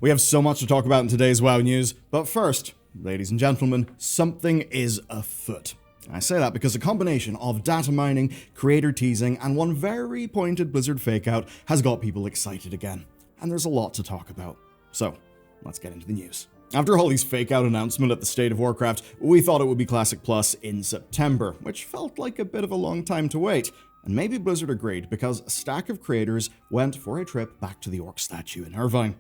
We have so much to talk about in today's WoW news, but first, ladies and gentlemen, something is afoot. I say that because a combination of data mining, creator teasing, and one very pointed Blizzard fakeout has got people excited again. And there's a lot to talk about. So, let's get into the news. After Holly's fake-out announcement at the State of Warcraft, we thought it would be Classic Plus in September, which felt like a bit of a long time to wait. And maybe Blizzard agreed because a stack of creators went for a trip back to the Orc statue in Irvine.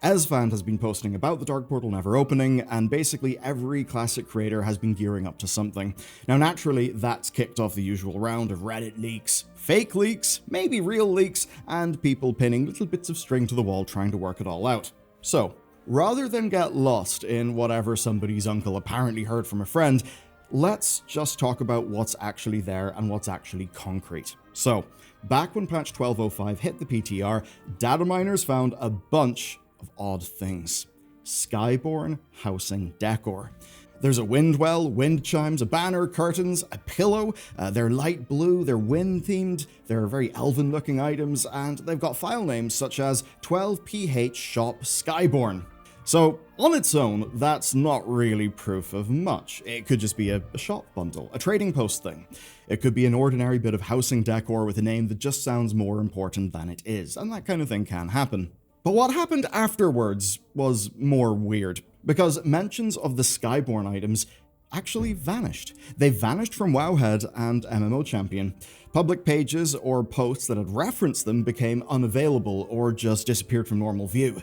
Esfand has been posting about the Dark Portal never opening, and basically every Classic creator has been gearing up to something. Now naturally, that's kicked off the usual round of Reddit leaks, fake leaks, maybe real leaks, and people pinning little bits of string to the wall trying to work it all out. So, rather than get lost in whatever somebody's uncle apparently heard from a friend, let's just talk about what's actually there and what's actually concrete. So, back when patch 12.05 hit the PTR, data miners found a bunch of odd things. Skyborne housing decor. There's a wind well, wind chimes, a banner, curtains, a pillow. They're light blue, they're wind-themed, they're very elven-looking items, and they've got file names such as 12ph shop Skyborne. So, on its own, that's not really proof of much. It could just be a shop bundle, a trading post thing. It could be an ordinary bit of housing decor with a name that just sounds more important than it is, and that kind of thing can happen. But what happened afterwards was more weird, because mentions of the Skyborne items actually vanished. They vanished from Wowhead and MMO Champion. Public pages or posts that had referenced them became unavailable or just disappeared from normal view.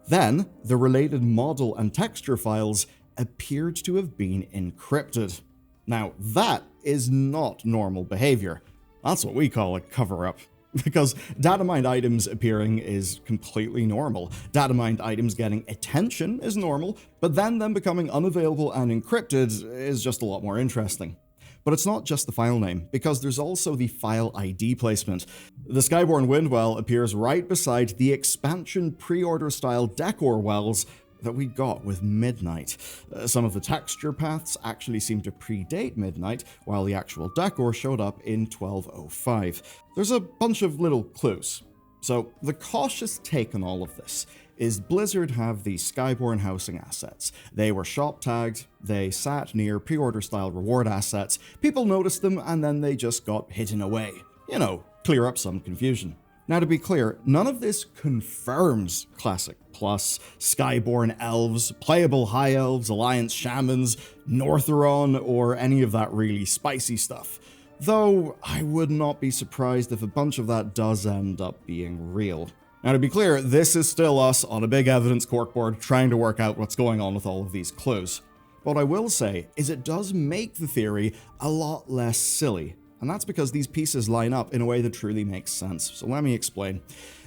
Then, the related model and texture files appeared to have been encrypted. Now, that is not normal behavior. That's what we call a cover-up. Because data mined items appearing is completely normal. Data mined items getting attention is normal, but then them becoming unavailable and encrypted is just a lot more interesting. But it's not just the file name, because there's also the file ID placement. The Skyborne Windwell appears right beside the expansion pre-order style decor wells that we got with Midnight. Some of the texture paths actually seem to predate Midnight, while the actual decor showed up in 12.05. There's a bunch of little clues. So, the cautious take on all of this is Blizzard have the Skyborne housing assets. They were shop tagged, they sat near pre-order style reward assets, people noticed them, and then they just got hidden away. You know, clear up some confusion. Now to be clear, none of this confirms Classic Plus, Skyborne Elves, Playable High Elves, Alliance Shamans, Northuron, or any of that really spicy stuff. Though, I would not be surprised if a bunch of that does end up being real. Now to be clear, this is still us on a big evidence corkboard trying to work out what's going on with all of these clues. What I will say is it does make the theory a lot less silly. And that's because these pieces line up in a way that truly makes sense. So let me explain.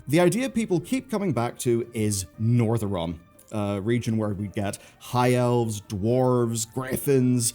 The idea people keep coming back to is Northuron, a region where we get high elves, dwarves, griffins,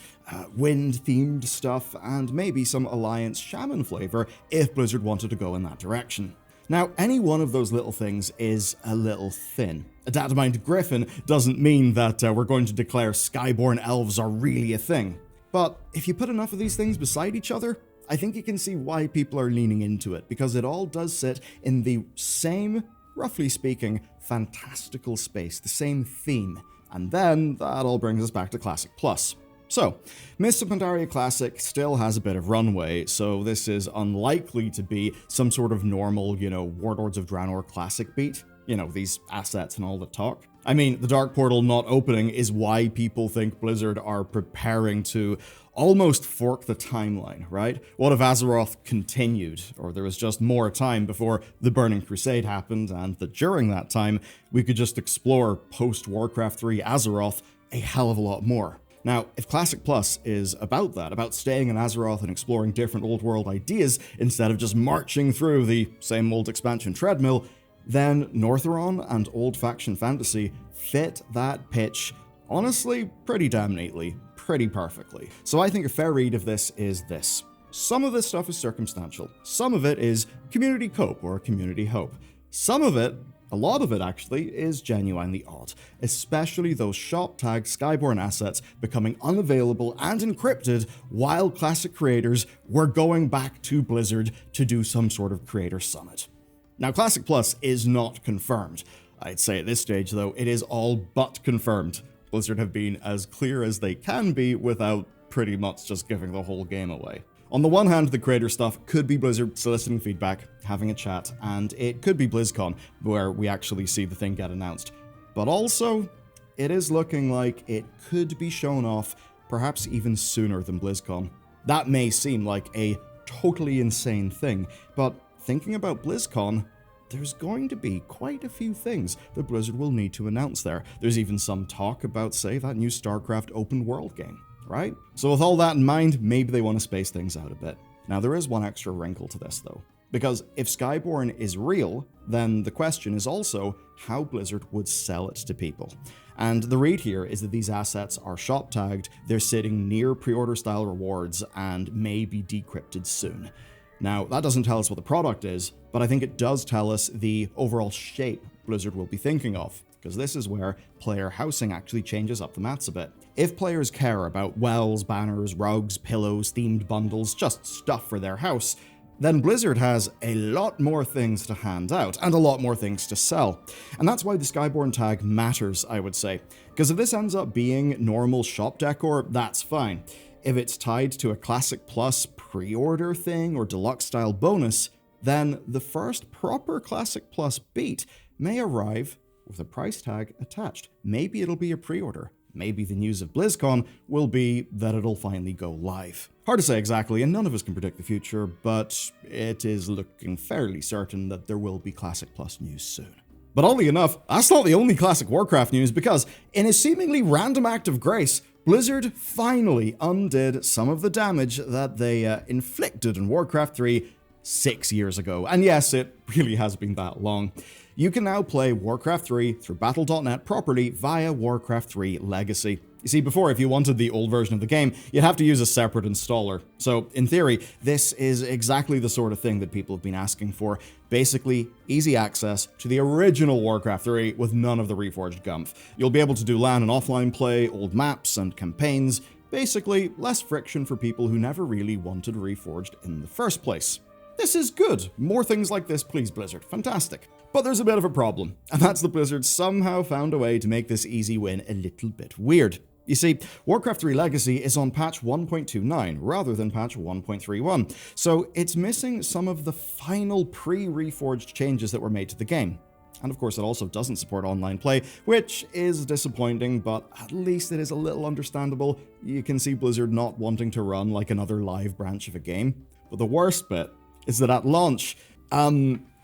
wind-themed stuff, and maybe some Alliance Shaman flavor if Blizzard wanted to go in that direction. Now, any one of those little things is a little thin. A data-mined griffin doesn't mean that we're going to declare Skyborne elves are really a thing. But if you put enough of these things beside each other, I think you can see why people are leaning into it, because it all does sit in the same, roughly speaking, fantastical space, the same theme. And then that all brings us back to Classic Plus. So, Mists of Pandaria Classic still has a bit of runway, so this is unlikely to be some sort of normal, Warlords of Draenor Classic beat. These assets and all the talk. I mean, the Dark Portal not opening is why people think Blizzard are preparing to almost fork the timeline, right? What if Azeroth continued, or there was just more time before the Burning Crusade happened, and that during that time, we could just explore post-Warcraft 3 Azeroth a hell of a lot more. Now, if Classic Plus is about that, about staying in Azeroth and exploring different old world ideas instead of just marching through the same old expansion treadmill, then Northuron and Old Faction Fantasy fit that pitch, honestly, pretty damn neatly, pretty perfectly. So I think a fair read of this is this. Some of this stuff is circumstantial. Some of it is community cope or community hope. Some of it, a lot of it actually, is genuinely odd, especially those shop-tagged Skyborne assets becoming unavailable and encrypted while Classic creators were going back to Blizzard to do some sort of creator summit. Now, Classic Plus is not confirmed. I'd say at this stage, though, it is all but confirmed. Blizzard have been as clear as they can be without pretty much just giving the whole game away. On the one hand, the creator stuff could be Blizzard soliciting feedback, having a chat, and it could be BlizzCon, where we actually see the thing get announced. But also, it is looking like it could be shown off perhaps even sooner than BlizzCon. That may seem like a totally insane thing, but thinking about BlizzCon, there's going to be quite a few things that Blizzard will need to announce there. There's even some talk about, say, that new StarCraft open world game, right? So with all that in mind, maybe they want to space things out a bit. Now, there is one extra wrinkle to this, though. Because if Skyborne is real, then the question is also how Blizzard would sell it to people. And the read here is that these assets are shop tagged, they're sitting near pre-order style rewards, and may be decrypted soon. Now, that doesn't tell us what the product is, but I think it does tell us the overall shape Blizzard will be thinking of, because this is where player housing actually changes up the maths a bit. If players care about wells, banners, rugs, pillows, themed bundles, just stuff for their house, then Blizzard has a lot more things to hand out, and a lot more things to sell. And that's why the Skyborne tag matters, I would say. Because if this ends up being normal shop decor, that's fine. If it's tied to a Classic Plus pre-order thing or deluxe style bonus, then the first proper Classic Plus beat may arrive with a price tag attached. Maybe it'll be a pre-order. Maybe the news of BlizzCon will be that it'll finally go live. Hard to say exactly, and none of us can predict the future, but it is looking fairly certain that there will be Classic Plus news soon. But oddly enough, that's not the only Classic Warcraft news, because in a seemingly random act of grace, Blizzard finally undid some of the damage that they inflicted in Warcraft 3 6 years ago. And yes, it really has been that long. You can now play Warcraft 3 through Battle.net properly via Warcraft 3 Legacy. You see, before, if you wanted the old version of the game, you'd have to use a separate installer. So, in theory, this is exactly the sort of thing that people have been asking for. Basically, easy access to the original Warcraft 3 with none of the reforged gumph. You'll be able to do LAN and offline play, old maps and campaigns. Basically, less friction for people who never really wanted reforged in the first place. This is good. More things like this, please, Blizzard. Fantastic. But there's a bit of a problem, and that's that Blizzard somehow found a way to make this easy win a little bit weird. You see, Warcraft 3 Legacy is on patch 1.29 rather than patch 1.31, so it's missing some of the final pre-reforged changes that were made to the game. And of course, it also doesn't support online play, which is disappointing, but at least it is a little understandable. You can see Blizzard not wanting to run like another live branch of a game. But the worst bit is that at launch,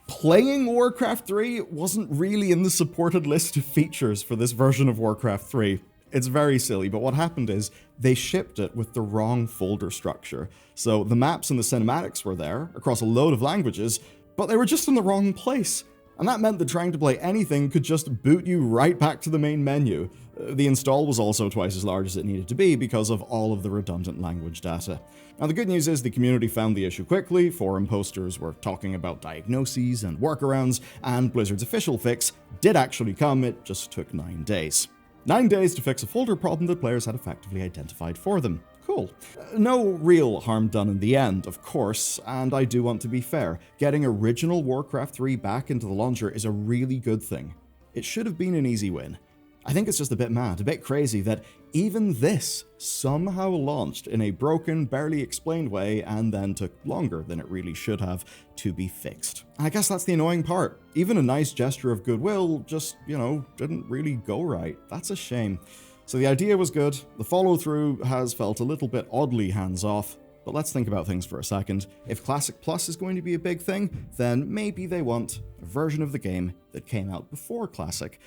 playing Warcraft 3 wasn't really in the supported list of features for this version of Warcraft 3. It's very silly, but what happened is they shipped it with the wrong folder structure. So the maps and the cinematics were there across a load of languages, but they were just in the wrong place. And that meant that trying to play anything could just boot you right back to the main menu. The install was also twice as large as it needed to be because of all of the redundant language data. Now, the good news is the community found the issue quickly, forum posters were talking about diagnoses and workarounds, and Blizzard's official fix did actually come, it just took 9 days. 9 days to fix a folder problem that players had effectively identified for them. Cool. No real harm done in the end, of course, and I do want to be fair. Getting original Warcraft 3 back into the launcher is a really good thing. It should have been an easy win. I think it's just a bit mad, a bit crazy that even this somehow launched in a broken, barely explained way and then took longer than it really should have to be fixed. And I guess that's the annoying part. Even a nice gesture of goodwill just, didn't really go right. That's a shame. So the idea was good, the follow-through has felt a little bit oddly hands-off, but let's think about things for a second. If Classic Plus is going to be a big thing, then maybe they want a version of the game that came out before Classic,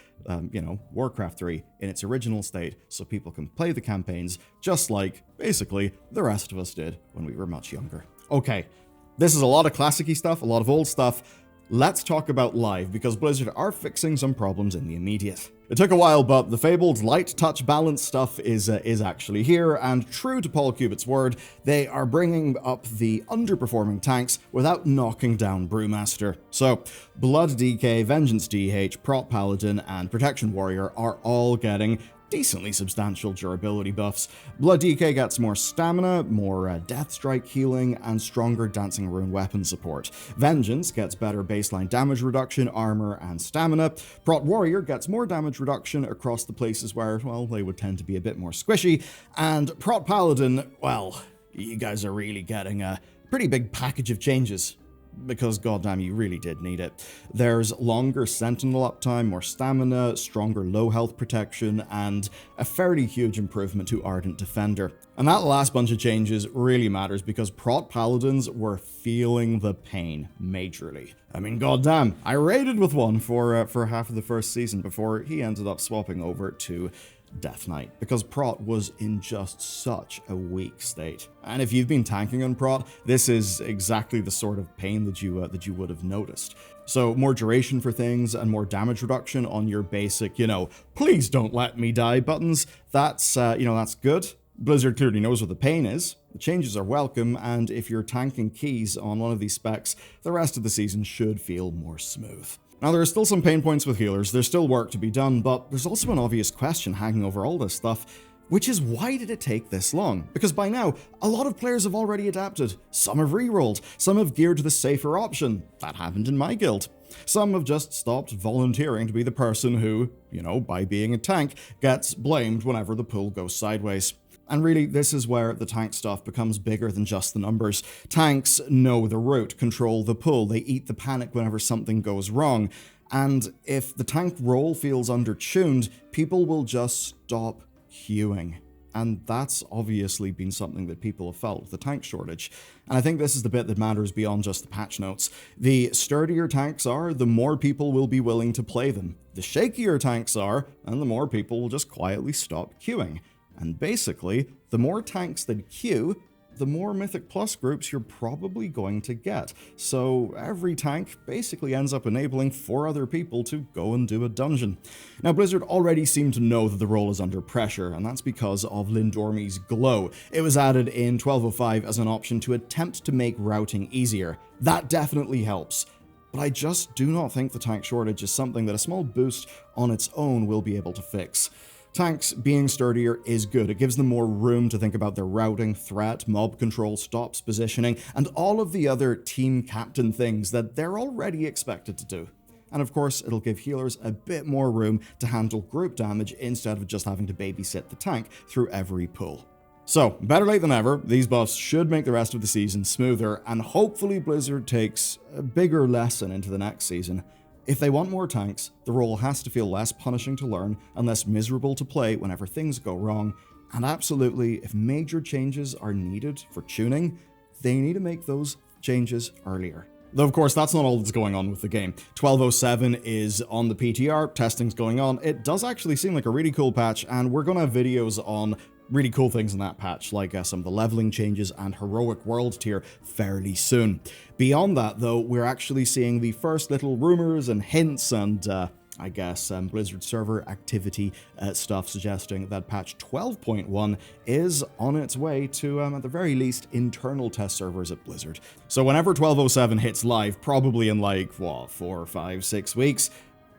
Warcraft 3 in its original state, so people can play the campaigns just like, basically, the rest of us did when we were much younger. Okay, this is a lot of classic-y stuff, a lot of old stuff. Let's talk about live, because Blizzard are fixing some problems in the immediate. It took a while, but the fabled light touch balance stuff is actually here, and true to Paul Cubitt's word, they are bringing up the underperforming tanks without knocking down Brewmaster. So, Blood DK, Vengeance DH, Prot Paladin, and Protection Warrior are all getting decently substantial durability buffs. Blood DK gets more stamina, more death strike healing, and stronger Dancing Rune weapon support. Vengeance gets better baseline damage reduction, armor, and stamina. Prot Warrior gets more damage reduction across the places where, well, they would tend to be a bit more squishy. And Prot Paladin, well, you guys are really getting a pretty big package of changes. Because goddamn, you really did need it. There's longer sentinel uptime, more stamina, stronger low health protection, and a fairly huge improvement to Ardent Defender. And that last bunch of changes really matters because Prot Paladins were feeling the pain majorly. I mean, goddamn, I raided with one for half of the first season before he ended up swapping over to Death Knight, because Prot was in just such a weak state. And if you've been tanking on Prot, this is exactly the sort of pain that you would have noticed. So more duration for things and more damage reduction on your basic, please don't let me die buttons. That's, that's good. Blizzard clearly knows what the pain is. The changes are welcome, and if you're tanking keys on one of these specs, the rest of the season should feel more smooth. Now, there are still some pain points with healers, there's still work to be done, but there's also an obvious question hanging over all this stuff, which is why did it take this long? Because by now, a lot of players have already adapted. Some have rerolled, some have geared to the safer option. That happened in my guild. Some have just stopped volunteering to be the person who, by being a tank, gets blamed whenever the pool goes sideways. And really, this is where the tank stuff becomes bigger than just the numbers. Tanks know the route, control the pull, they eat the panic whenever something goes wrong. And if the tank role feels undertuned, people will just stop queuing. And that's obviously been something that people have felt with the tank shortage. And I think this is the bit that matters beyond just the patch notes. The sturdier tanks are, the more people will be willing to play them. The shakier tanks are, and the more people will just quietly stop queuing. And basically, the more tanks that queue, the more Mythic Plus groups you're probably going to get. So every tank basically ends up enabling 4 other people to go and do a dungeon. Now, Blizzard already seemed to know that the role is under pressure, and that's because of Lindormi's Glow. It was added in 1205 as an option to attempt to make routing easier. That definitely helps. But I just do not think the tank shortage is something that a small boost on its own will be able to fix. Tanks being sturdier is good. It gives them more room to think about their routing, threat, mob control, stops, positioning, and all of the other team captain things that they're already expected to do. And of course, it'll give healers a bit more room to handle group damage instead of just having to babysit the tank through every pull. So, better late than ever, these buffs should make the rest of the season smoother, and hopefully Blizzard takes a bigger lesson into the next season. If they want more tanks, the role has to feel less punishing to learn and less miserable to play whenever things go wrong, and absolutely, if major changes are needed for tuning, they need to make those changes earlier. Though of course that's not all that's going on with the game. 1207 is on the PTR, testing's going on. It does actually seem like a really cool patch, and we're gonna have videos on really cool things in that patch, like some of the leveling changes and heroic world tier fairly soon. Beyond that though, we're actually seeing the first little rumors and hints and I guess Blizzard server activity stuff suggesting that patch 12.1 is on its way to, at the very least, internal test servers at Blizzard. So whenever 1207 hits live, probably in like, 4, 5, 6 weeks,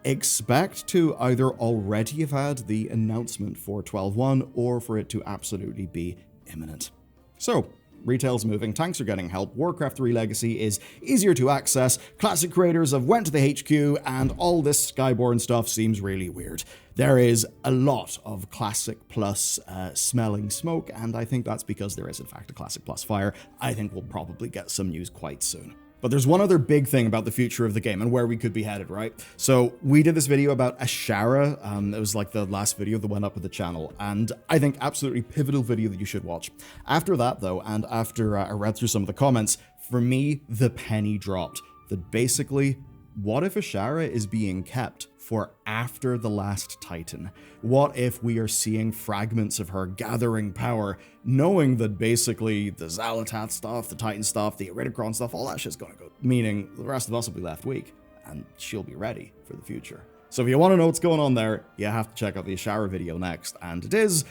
expect to either already have had the announcement for 12.1 or for it to absolutely be imminent. So, retail's moving, tanks are getting help, Warcraft 3 Legacy is easier to access, classic creators have went to the HQ, and all this Skyborne stuff seems really weird. There is a lot of Classic Plus smelling smoke, and I think that's because there is in fact a Classic Plus fire. I think we'll probably get some news quite soon. But there's one other big thing about the future of the game and where we could be headed, right? So we did this video about Ashara. It was like the last video that went up with the channel, and I think absolutely pivotal video that you should watch. After that though, and after I read through some of the comments, for me, the penny dropped. That basically, what if Ashara is being kept for after the last Titan? What if we are seeing fragments of her gathering power, knowing that basically the Xalatath stuff, the Titan stuff, the Iridikron stuff, all that shit's gonna go, meaning the rest of us will be left weak, and she'll be ready for the future. So if you want to know what's going on there, you have to check out the Ashara video next, and it is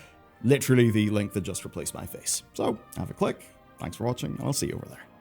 literally the link that just replaced my face. So have a click, thanks for watching, and I'll see you over there.